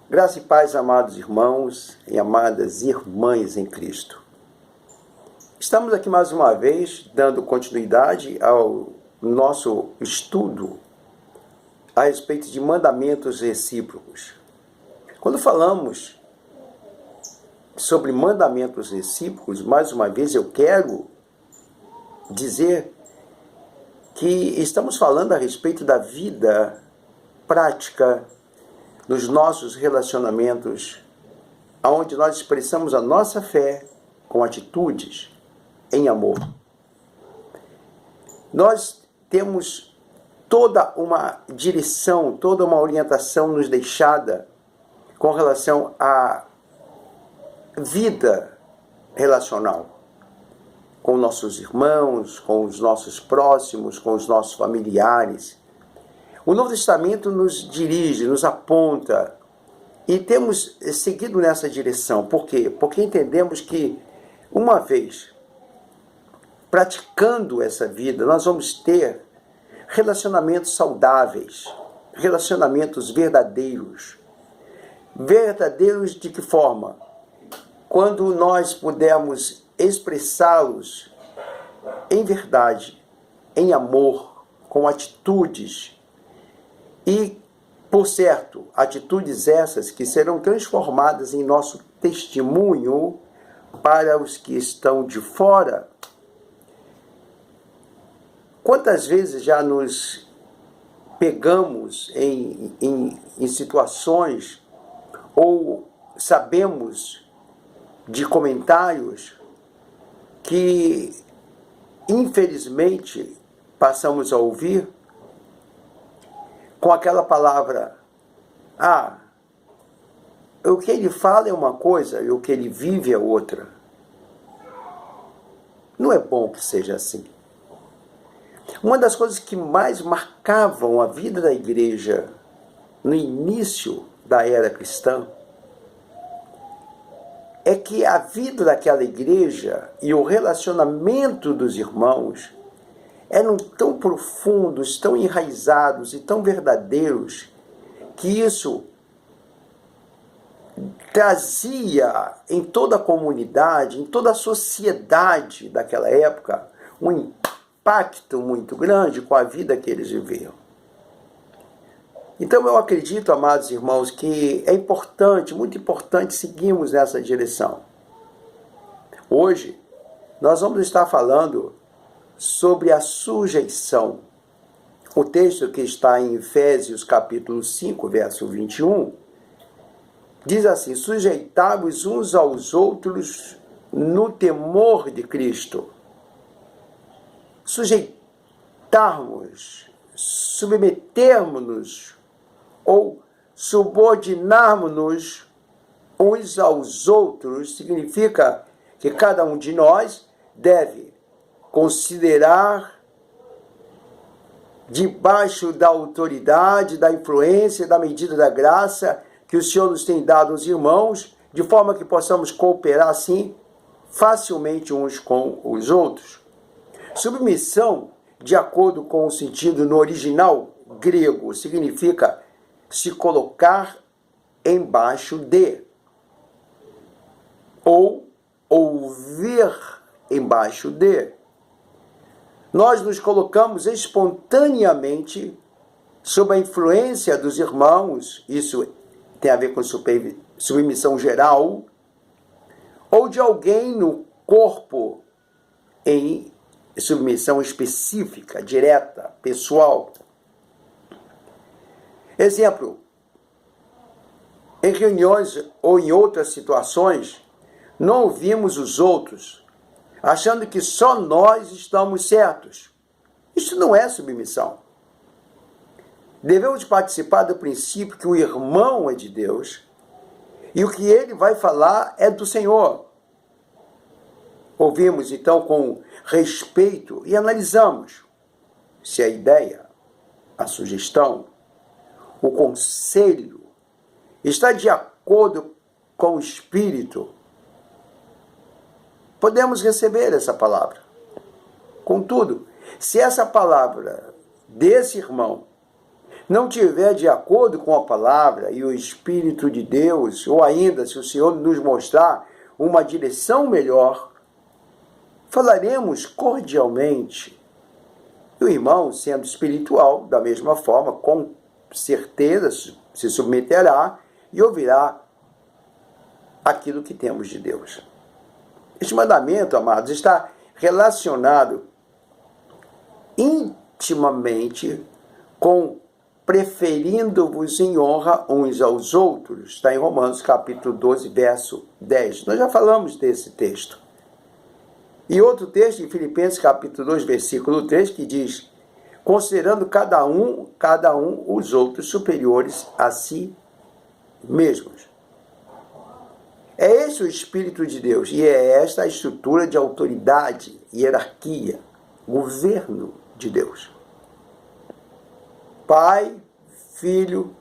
Graça e paz, amados irmãos e amadas irmãs em Cristo. Estamos aqui mais uma vez dando continuidade ao nosso estudo a respeito de mandamentos recíprocos. Quando falamos sobre mandamentos recíprocos, mais uma vez eu quero dizer que estamos falando a respeito da vida prática nos nossos relacionamentos, onde nós expressamos a nossa fé com atitudes em amor. Nós temos toda uma direção, toda uma orientação nos deixada com relação à vida relacional com nossos irmãos, com os nossos próximos, com os nossos familiares. O Novo Testamento nos dirige, nos aponta e temos seguido nessa direção. Por quê? Porque entendemos que, uma vez praticando essa vida, nós vamos ter relacionamentos saudáveis, relacionamentos verdadeiros. Verdadeiros de que forma? Quando nós pudermos expressá-los em verdade, em amor, com atitudes. E, por certo, atitudes essas que serão transformadas em nosso testemunho para os que estão de fora. Quantas vezes já nos pegamos em situações ou sabemos de comentários que, infelizmente, passamos a ouvir com aquela palavra, o que ele fala é uma coisa e o que ele vive é outra. Não é bom que seja assim. Uma das coisas que mais marcavam a vida da igreja no início da era cristã é que a vida daquela igreja e o relacionamento dos irmãos eram tão profundos, tão enraizados e tão verdadeiros, que isso trazia em toda a comunidade, em toda a sociedade daquela época, um impacto muito grande com a vida que eles viviam. Então eu acredito, amados irmãos, que é importante, muito importante, seguirmos nessa direção. Hoje, nós vamos estar falando sobre a sujeição. O texto que está em Efésios capítulo 5, verso 21, diz assim: sujeitai-vos uns aos outros no temor de Cristo. Sujeitarmos, submetermos-nos ou subordinarmos-nos uns aos outros significa que cada um de nós deve considerar debaixo da autoridade, da influência, da medida da graça que o Senhor nos tem dado aos irmãos, de forma que possamos cooperar assim facilmente uns com os outros. Submissão, de acordo com o sentido no original grego, significa se colocar embaixo de, ou ouvir embaixo de. Nós nos colocamos espontaneamente sob a influência dos irmãos, isso tem a ver com submissão geral, ou de alguém no corpo em submissão específica, direta, pessoal. Exemplo, em reuniões ou em outras situações, não ouvimos os outros, achando que só nós estamos certos. Isso não é submissão. Devemos participar do princípio que o irmão é de Deus e o que ele vai falar é do Senhor. Ouvimos, então, com respeito e analisamos se a ideia, a sugestão, o conselho está de acordo com o Espírito. Podemos receber essa palavra. Contudo, se essa palavra desse irmão não tiver de acordo com a palavra e o Espírito de Deus, ou ainda se o Senhor nos mostrar uma direção melhor, falaremos cordialmente. E o irmão, sendo espiritual, da mesma forma, com certeza se submeterá e ouvirá aquilo que temos de Deus. Este mandamento, amados, está relacionado intimamente com preferindo-vos em honra uns aos outros. Está em Romanos capítulo 12, verso 10. Nós já falamos desse texto. E outro texto em Filipenses capítulo 2, versículo 3, que diz: considerando cada um os outros superiores a si mesmos. É esse o Espírito de Deus e é esta a estrutura de autoridade, hierarquia, governo de Deus. Pai, Filho,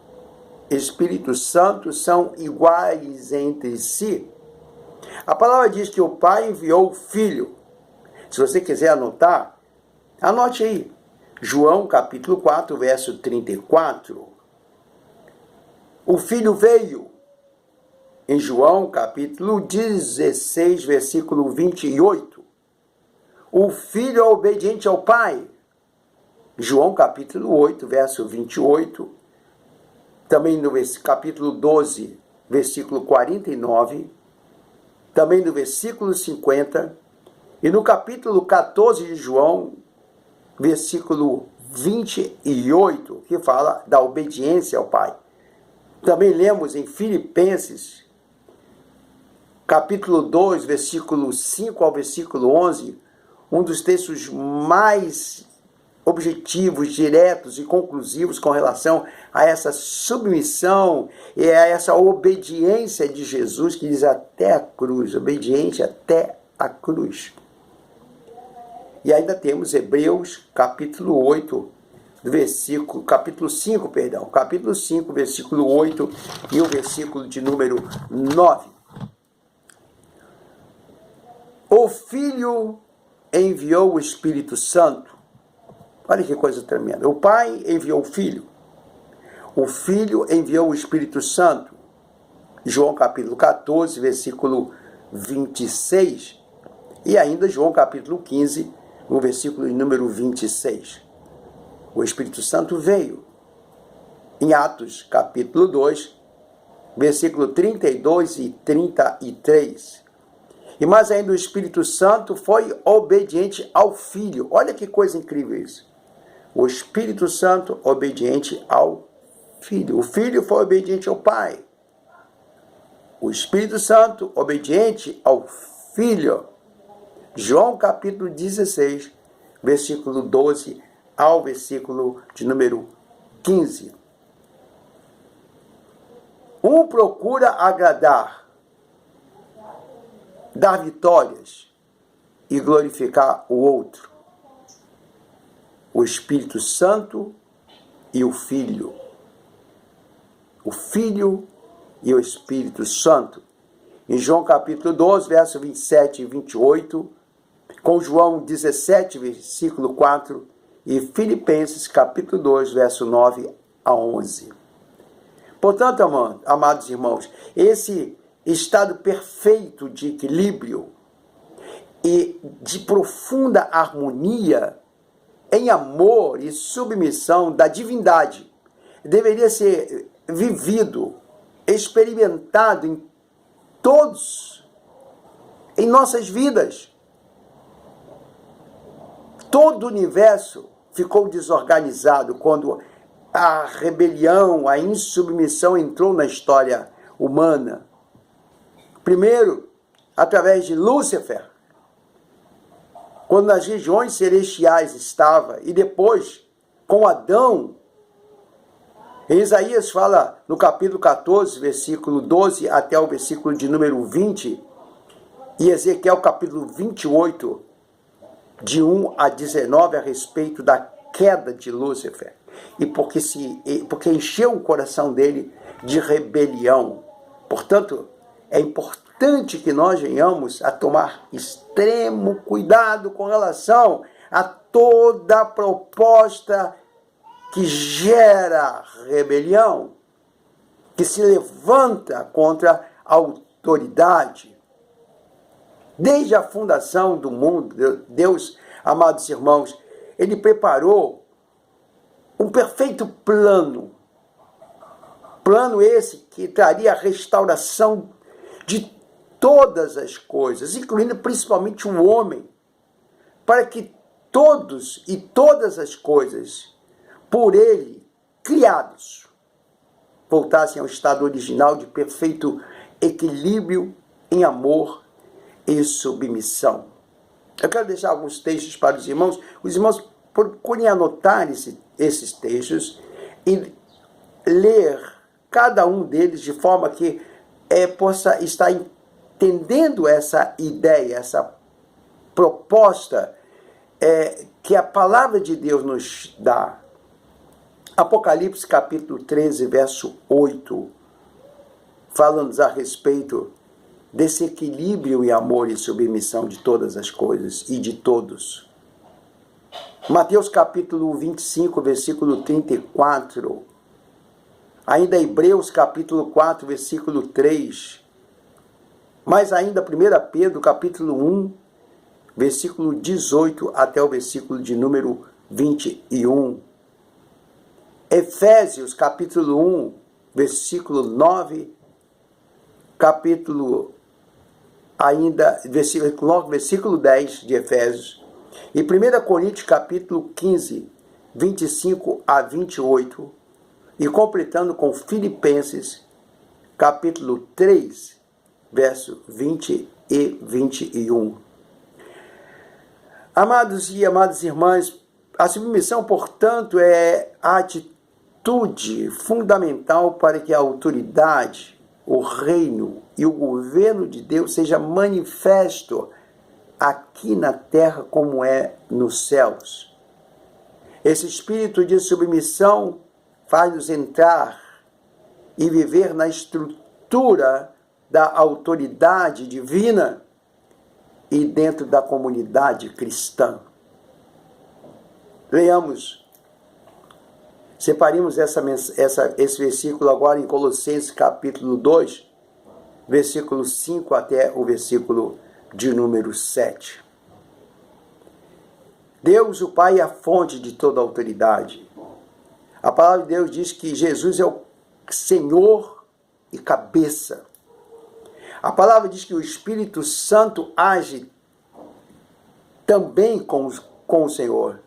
Espírito Santo são iguais entre si. A palavra diz que o Pai enviou o Filho. Se você quiser anotar, anote aí. João capítulo 4, verso 34. O Filho veio. Em João capítulo 16, versículo 28. O Filho é obediente ao Pai. João capítulo 8, verso 28, também no capítulo 12, versículo 49, também no versículo 50, e no capítulo 14 de João, versículo 28, que fala da obediência ao Pai. Também lemos em Filipenses, capítulo 2, versículo 5 ao versículo 11, um dos textos mais objetivos, diretos e conclusivos com relação a essa submissão e a essa obediência de Jesus, que diz até a cruz, obediente até a cruz. E ainda temos Hebreus capítulo 8, capítulo 5, versículo 8 e o versículo de número 9. O Filho enviou o Espírito Santo. Olha que coisa tremenda. O Pai enviou o Filho. O Filho enviou o Espírito Santo. João capítulo 14, versículo 26. E ainda João capítulo 15, no versículo número 26. O Espírito Santo veio. Em Atos capítulo 2, versículo 32 e 33. E mais ainda o Espírito Santo foi obediente ao Filho. Olha que coisa incrível isso. O Espírito Santo obediente ao Filho. O Filho foi obediente ao Pai. O Espírito Santo obediente ao Filho. João capítulo 16, versículo 12 ao versículo de número 15. Um procura agradar, dar vitórias e glorificar o outro. O Espírito Santo e o Filho. O Filho e o Espírito Santo. Em João capítulo 12, verso 27 e 28, com João 17, versículo 4, e Filipenses capítulo 2, verso 9 a 11. Portanto, amados irmãos, esse estado perfeito de equilíbrio e de profunda harmonia em amor e submissão da divindade deveria ser vivido, experimentado em nossas vidas. Todo o universo ficou desorganizado quando a rebelião, a insubmissão entrou na história humana. Primeiro, através de Lúcifer, quando nas regiões celestiais estava, e depois, com Adão. Isaías fala no capítulo 14, versículo 12 até o versículo de número 20, e Ezequiel capítulo 28, de 1 a 19, a respeito da queda de Lúcifer, e porque encheu o coração dele de rebelião. Portanto, é importante que nós venhamos a tomar extremo cuidado com relação a toda proposta que gera rebelião, que se levanta contra a autoridade. Desde a fundação do mundo, Deus, amados irmãos, Ele preparou um perfeito plano. Plano esse que traria a restauração de todas as coisas, incluindo principalmente o homem, para que todos e todas as coisas, por Ele criados, voltassem ao estado original de perfeito equilíbrio em amor e submissão. Eu quero deixar alguns textos para os irmãos. Os irmãos procurem anotar esses textos e ler cada um deles de forma que possa estar entendendo essa ideia, essa proposta que a palavra de Deus nos dá. Apocalipse capítulo 13, verso 8, fala-nos a respeito desse equilíbrio em amor e submissão de todas as coisas e de todos. Mateus capítulo 25, versículo 34, ainda Hebreus capítulo 4, versículo 3, mais ainda 1 Pedro capítulo 1, versículo 18 até o versículo de número 21. Efésios capítulo 1, versículo 9, versículo 9, versículo 10 de Efésios, e 1 Coríntios capítulo 15, 25 a 28, e completando com Filipenses capítulo 3, verso 20 e 21. Amados e amadas irmãs, a submissão, portanto, é a atitude fundamental para que a autoridade, o reino e o governo de Deus seja manifesto aqui na terra como é nos céus. Esse espírito de submissão faz-nos entrar e viver na estrutura da autoridade divina e dentro da comunidade cristã. Leamos, separemos esse versículo agora em Colossenses capítulo 2, versículo 5 até o versículo de número 7. Deus, o Pai, é a fonte de toda autoridade. A palavra de Deus diz que Jesus é o Senhor e cabeça. A palavra diz que o Espírito Santo age também com o Senhor.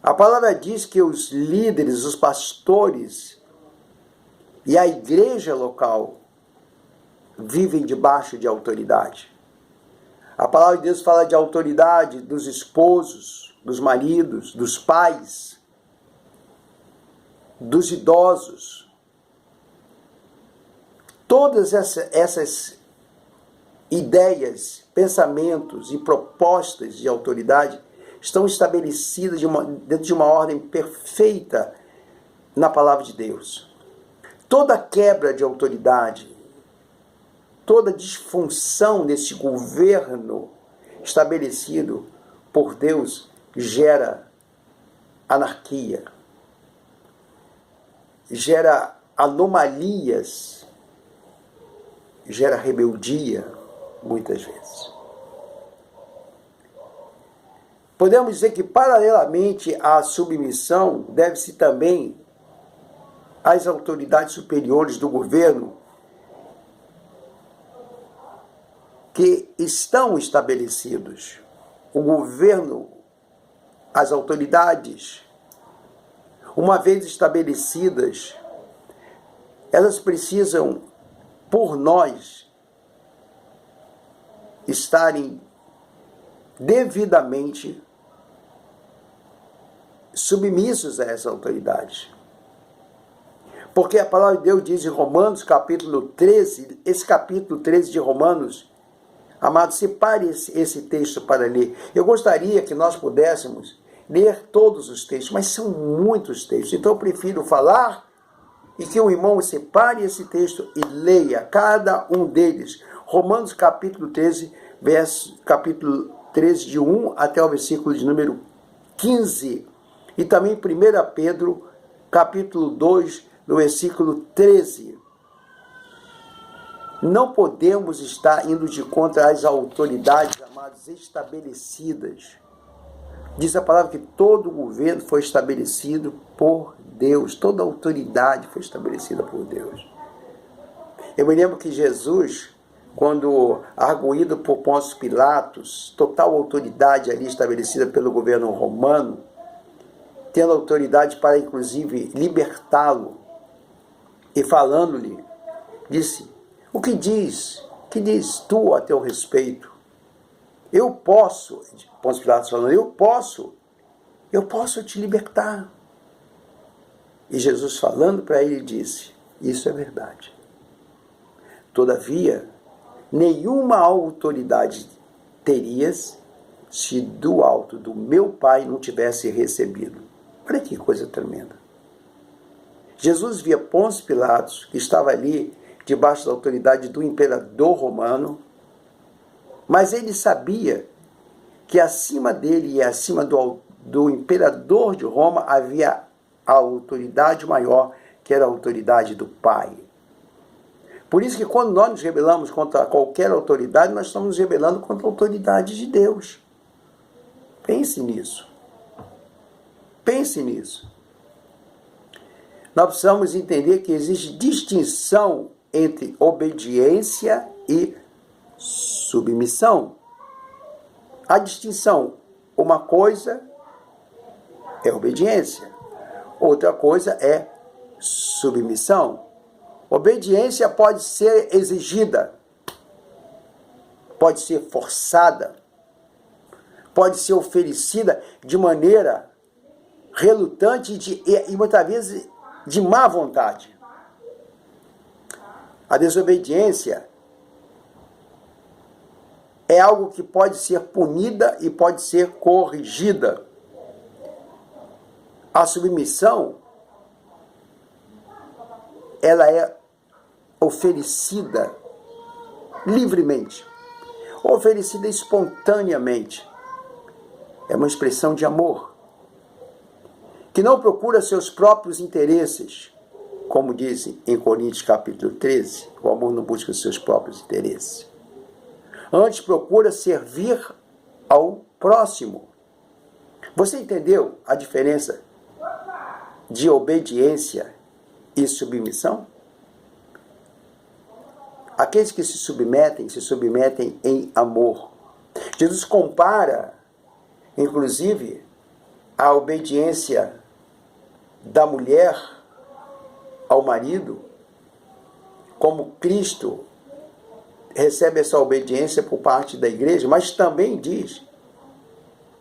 A palavra diz que os líderes, os pastores e a igreja local vivem debaixo de autoridade. A palavra de Deus fala de autoridade dos esposos, dos maridos, dos pais, dos idosos. Todas essas ideias, pensamentos e propostas de autoridade estão estabelecidas dentro de uma ordem perfeita na palavra de Deus. Toda quebra de autoridade, toda disfunção desse governo estabelecido por Deus gera anarquia, gera anomalias, gera rebeldia, muitas vezes. Podemos dizer que, paralelamente à submissão, deve-se também às autoridades superiores do governo que estão estabelecidos. O governo, as autoridades, uma vez estabelecidas, elas precisam, por nós, estarem devidamente submissos a essa autoridade. Porque a palavra de Deus diz em Romanos capítulo 13, esse capítulo 13 de Romanos, amado, separe esse texto para ler. Eu gostaria que nós pudéssemos ler todos os textos, mas são muitos textos, então eu prefiro falar e que o irmão separe esse texto e leia cada um deles. Romanos capítulo 13, capítulo 13 de 1 até o versículo de número 15. E também 1 Pedro, capítulo 2, no versículo 13. Não podemos estar indo de contra as autoridades, amados, estabelecidas. Diz a palavra que todo o governo foi estabelecido por Deus. Toda a autoridade foi estabelecida por Deus. Eu me lembro que Jesus, quando arguído por Pôncio Pilatos, total autoridade ali estabelecida pelo governo romano, tendo autoridade para inclusive libertá-lo, e falando-lhe, disse: o que diz tu a teu respeito? Eu posso, Pôncio Pilatos falando, eu posso te libertar. E Jesus falando para ele disse: isso é verdade. Todavia, nenhuma autoridade terias se do alto do meu Pai não tivesse recebido. Olha que coisa tremenda. Jesus via Pôncio Pilatos, que estava ali debaixo da autoridade do imperador romano, mas ele sabia que acima dele e acima do imperador de Roma havia a autoridade maior, que era a autoridade do Pai. Por isso que quando nós nos rebelamos contra qualquer autoridade, nós estamos nos rebelando contra a autoridade de Deus. Pense nisso. Pense nisso. Nós precisamos entender que existe distinção entre obediência e submissão. A distinção, uma coisa é obediência, outra coisa é submissão. Obediência pode ser exigida, pode ser forçada, pode ser oferecida de maneira relutante e muitas vezes de má vontade. A desobediência é algo que pode ser punida e pode ser corrigida. A submissão, ela é oferecida livremente, oferecida espontaneamente. É uma expressão de amor, que não procura seus próprios interesses, como diz em Coríntios capítulo 13, o amor não busca os seus próprios interesses. Antes procura servir ao próximo. Você entendeu a diferença de obediência e submissão? Aqueles que se submetem em amor. Jesus compara, inclusive, a obediência da mulher ao marido, como Cristo recebe essa obediência por parte da igreja, mas também diz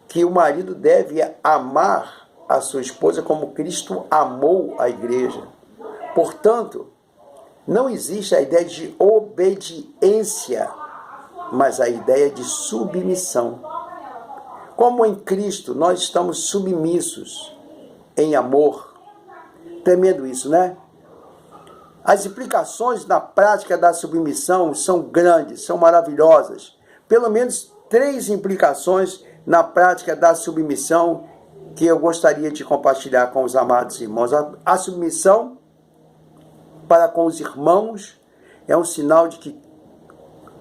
que o marido deve amar a sua esposa como Cristo amou a igreja. Portanto, não existe a ideia de obediência, mas a ideia de submissão. Como em Cristo nós estamos submissos em amor, temendo isso, né? As implicações na prática da submissão são grandes, são maravilhosas. Pelo menos 3 implicações na prática da submissão que eu gostaria de compartilhar com os amados irmãos. A submissão para com os irmãos é um sinal de que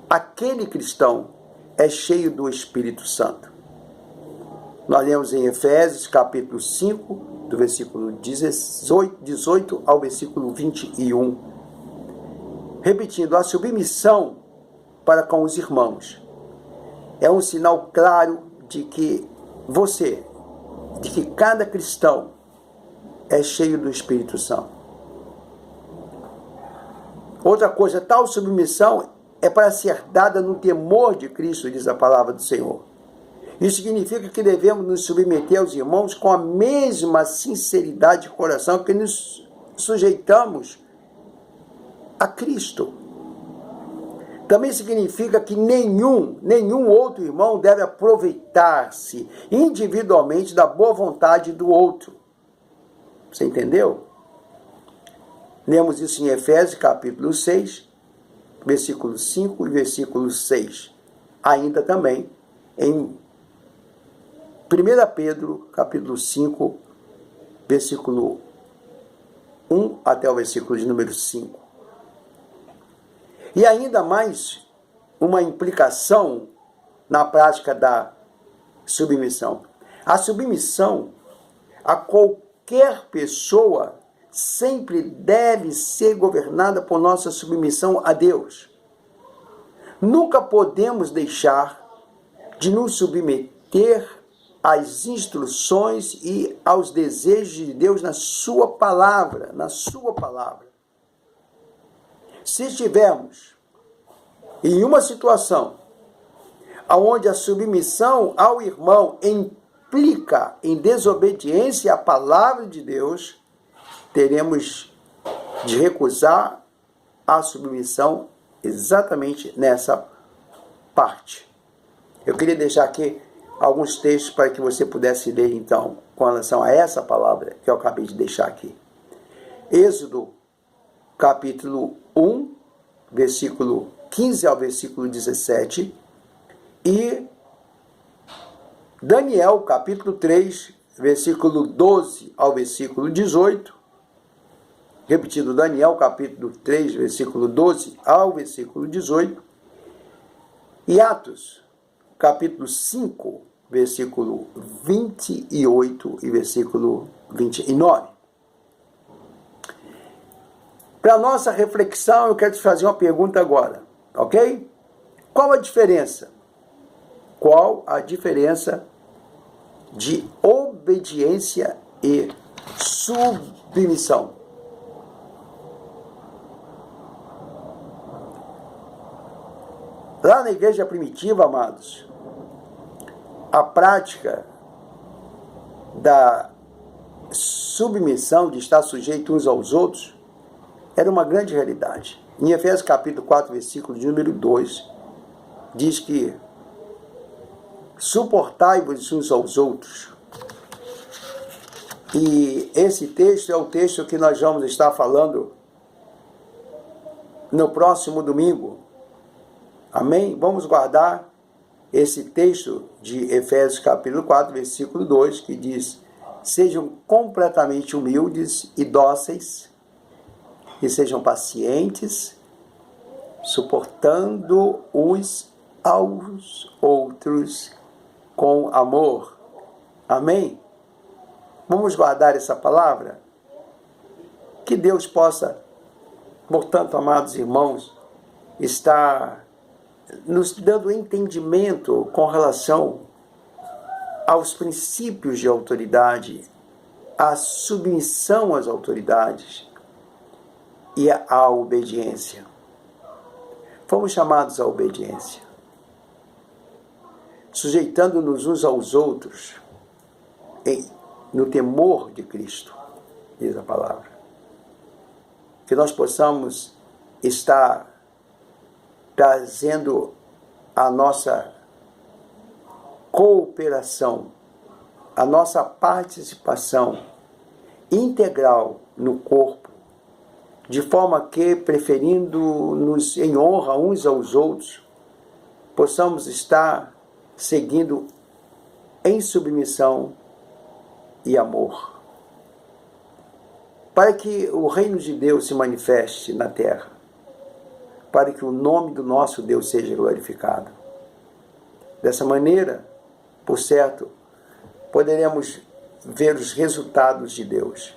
aquele cristão é cheio do Espírito Santo. Nós lemos em Efésios capítulo 5, do versículo 18 ao versículo 21. Repetindo, a submissão para com os irmãos é um sinal claro de que cada cristão é cheio do Espírito Santo. Outra coisa, tal submissão é para ser dada no temor de Cristo, diz a palavra do Senhor. Isso significa que devemos nos submeter aos irmãos com a mesma sinceridade de coração que nos sujeitamos a Cristo. Também significa que nenhum outro irmão deve aproveitar-se individualmente da boa vontade do outro. Você entendeu? Lemos isso em Efésios capítulo 6, versículo 5 e versículo 6. Ainda também em 1 Pedro, capítulo 5, versículo 1 até o versículo de número 5. E ainda mais uma implicação na prática da submissão. A submissão a qualquer pessoa sempre deve ser governada por nossa submissão a Deus. Nunca podemos deixar de nos submeter às instruções e aos desejos de Deus na sua palavra, Se estivermos em uma situação onde a submissão ao irmão implica em desobediência à palavra de Deus, teremos de recusar a submissão exatamente nessa parte. Eu queria deixar aqui alguns textos para que você pudesse ler, então, com relação a essa palavra que eu acabei de deixar aqui. Êxodo, capítulo 1, versículo 15 ao versículo 17, e Daniel, capítulo 3, versículo 12 ao versículo 18, repetindo, Daniel, capítulo 3, versículo 12 ao versículo 18, e Atos, capítulo 5, versículo 28 e versículo 29. Para nossa reflexão, eu quero te fazer uma pergunta agora, ok? Qual a diferença? Qual a diferença de obediência e submissão? Lá na igreja primitiva, amados, a prática da submissão, de estar sujeito uns aos outros, era uma grande realidade. Em Efésios capítulo 4, versículo de número 2, diz que suportai-vos uns aos outros. E esse texto é o texto que nós vamos estar falando no próximo domingo. Amém? Vamos guardar esse texto de Efésios capítulo 4, versículo 2, que diz: sejam completamente humildes e dóceis, e sejam pacientes, suportando uns aos outros com amor. Amém? Vamos guardar essa palavra? Que Deus possa, portanto, amados irmãos, estar nos dando entendimento com relação aos princípios de autoridade, à submissão às autoridades e à obediência. Fomos chamados à obediência, sujeitando-nos uns aos outros no temor de Cristo, diz a palavra. Que nós possamos estar trazendo a nossa cooperação, a nossa participação integral no corpo, de forma que, preferindo-nos em honra uns aos outros, possamos estar seguindo em submissão e amor, para que o reino de Deus se manifeste na terra, para que o nome do nosso Deus seja glorificado. Dessa maneira, por certo, poderemos ver os resultados de Deus.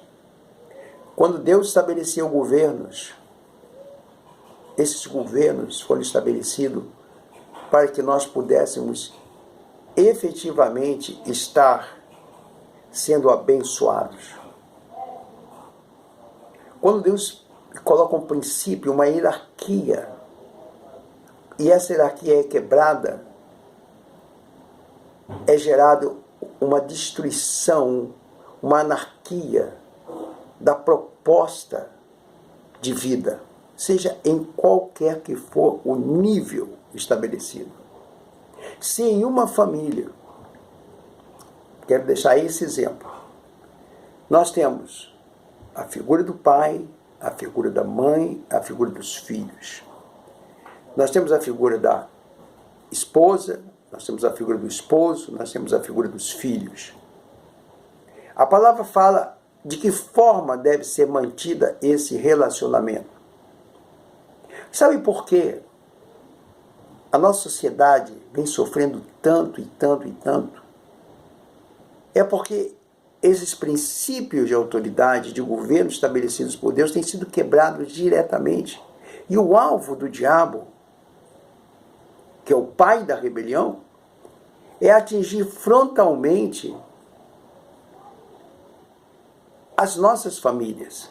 Quando Deus estabeleceu governos, esses governos foram estabelecidos para que nós pudéssemos efetivamente estar sendo abençoados. Quando Deus coloca um princípio, uma hierarquia, e essa hierarquia é quebrada, é gerado uma destruição, uma anarquia da proposta de vida, seja em qualquer que for o nível estabelecido. Se em uma família, quero deixar esse exemplo, nós temos a figura do pai, a figura da mãe, a figura dos filhos. Nós temos a figura da esposa, nós temos a figura do esposo, nós temos a figura dos filhos. A palavra fala de que forma deve ser mantida esse relacionamento. Sabe por quê? A nossa sociedade vem sofrendo tanto e tanto e tanto. É porque esses princípios de autoridade, de governo estabelecidos por Deus, têm sido quebrados diretamente. E o alvo do diabo, que é o pai da rebelião, é atingir frontalmente as nossas famílias.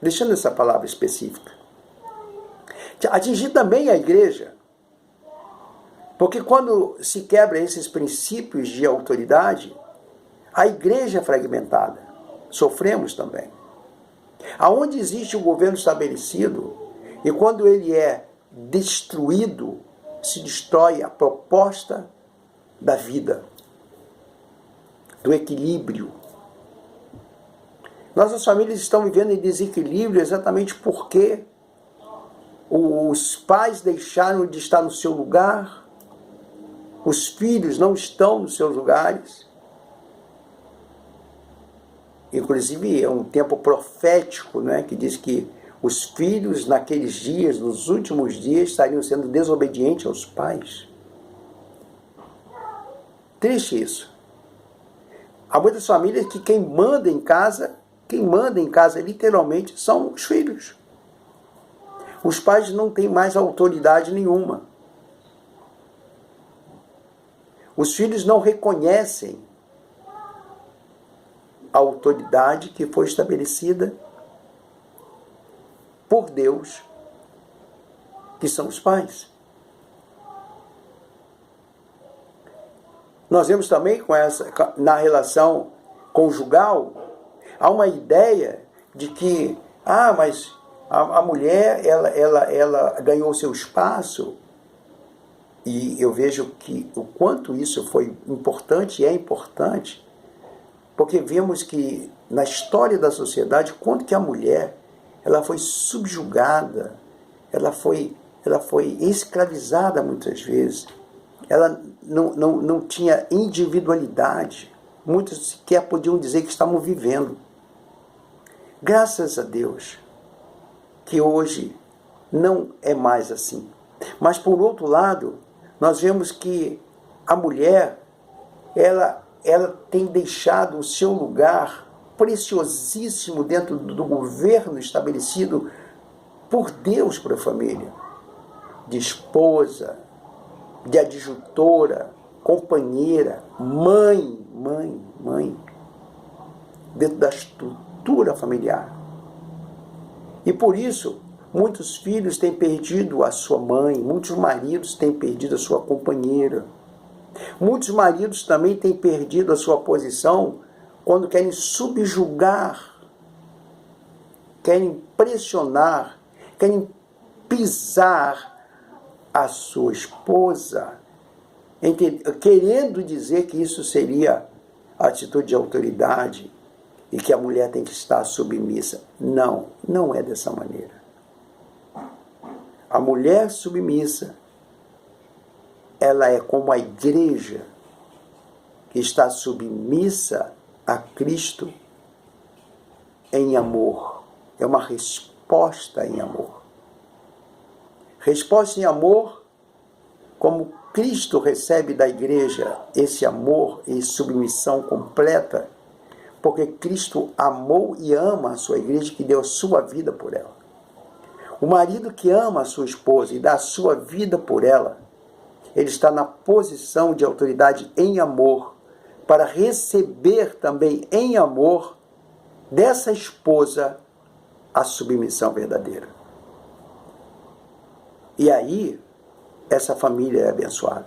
Deixando essa palavra específica. Atingir também a igreja. Porque quando se quebra esses princípios de autoridade, a igreja é fragmentada. Sofremos também. Aonde existe o governo estabelecido, e quando ele é destruído, se destrói a proposta da vida, do equilíbrio. Nossas famílias estão vivendo em desequilíbrio exatamente porque os pais deixaram de estar no seu lugar, os filhos não estão nos seus lugares. Inclusive, é um tempo profético, né, que diz que os filhos naqueles dias, nos últimos dias, estariam sendo desobedientes aos pais. Triste isso. Há muitas famílias que quem manda em casa literalmente são os filhos. Os pais não têm mais autoridade nenhuma. Os filhos não reconhecem a autoridade que foi estabelecida por Deus, que são os pais. Nós vemos também na relação conjugal, há uma ideia de que, mas a mulher, ela ganhou seu espaço. E eu vejo que o quanto isso foi importante e é importante, porque vemos que na história da sociedade, quanto que a mulher ela foi subjugada, ela foi escravizada muitas vezes, ela não tinha individualidade, muitos sequer podiam dizer que estavam vivendo. Graças a Deus que hoje não é mais assim. Mas por outro lado, nós vemos que a mulher, ela tem deixado o seu lugar preciosíssimo dentro do governo estabelecido por Deus para a família. De esposa, de adjutora, companheira, mãe, dentro da estrutura familiar. E por isso, muitos filhos têm perdido a sua mãe, muitos maridos têm perdido a sua companheira. Muitos maridos também têm perdido a sua posição quando querem subjugar, querem pressionar, querem pisar a sua esposa, querendo dizer que isso seria atitude de autoridade e que a mulher tem que estar submissa. Não é dessa maneira. A mulher submissa, ela é como a igreja que está submissa a Cristo em amor. É uma resposta em amor. Resposta em amor, como Cristo recebe da igreja esse amor e submissão completa, porque Cristo amou e ama a sua igreja, que deu a sua vida por ela. O marido que ama a sua esposa e dá a sua vida por ela, ele está na posição de autoridade em amor, para receber também em amor dessa esposa a submissão verdadeira. E aí, essa família é abençoada.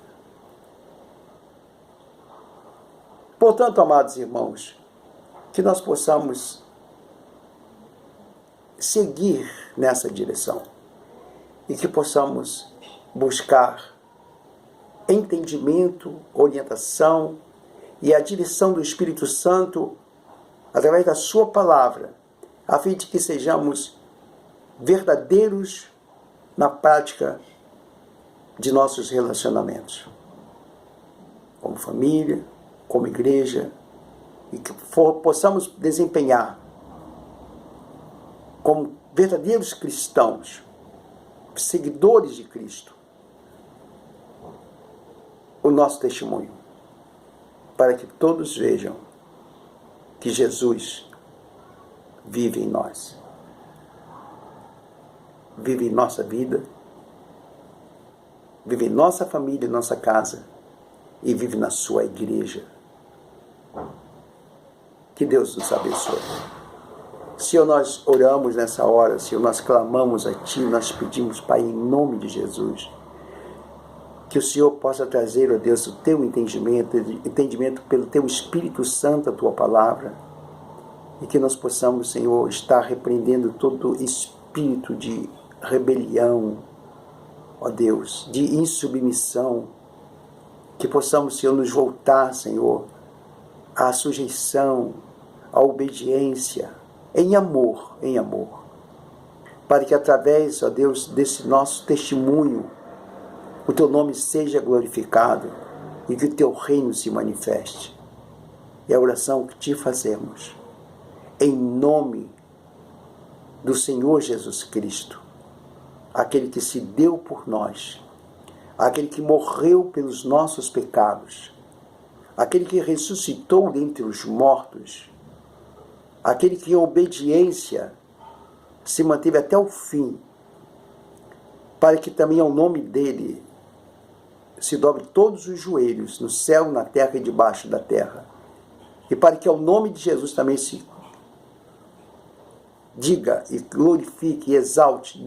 Portanto, amados irmãos, que nós possamos seguir nessa direção e que possamos buscar entendimento, orientação e a direção do Espírito Santo através da sua palavra, a fim de que sejamos verdadeiros na prática de nossos relacionamentos, como família, como igreja, e que possamos desempenhar como verdadeiros cristãos, seguidores de Cristo, o nosso testemunho, para que todos vejam que Jesus vive em nós, vive em nossa vida, vive em nossa família, em nossa casa e vive na sua igreja. Que Deus nos abençoe. Senhor, nós oramos nessa hora, Senhor, nós clamamos a Ti, nós pedimos, Pai, em nome de Jesus, que o Senhor possa trazer, ó Deus, o Teu entendimento pelo Teu Espírito Santo, a Tua palavra, e que nós possamos, Senhor, estar repreendendo todo espírito de rebelião, ó Deus, de insubmissão, que possamos, Senhor, nos voltar, Senhor, à sujeição, à obediência, em amor, para que através, ó Deus, desse nosso testemunho, o Teu nome seja glorificado e que o Teu reino se manifeste. É a oração que Te fazemos, em nome do Senhor Jesus Cristo, aquele que se deu por nós, aquele que morreu pelos nossos pecados, aquele que ressuscitou dentre os mortos, aquele que em obediência se manteve até o fim, para que também ao nome dele se dobre todos os joelhos, no céu, na terra e debaixo da terra, e para que ao nome de Jesus também se diga e glorifique e exalte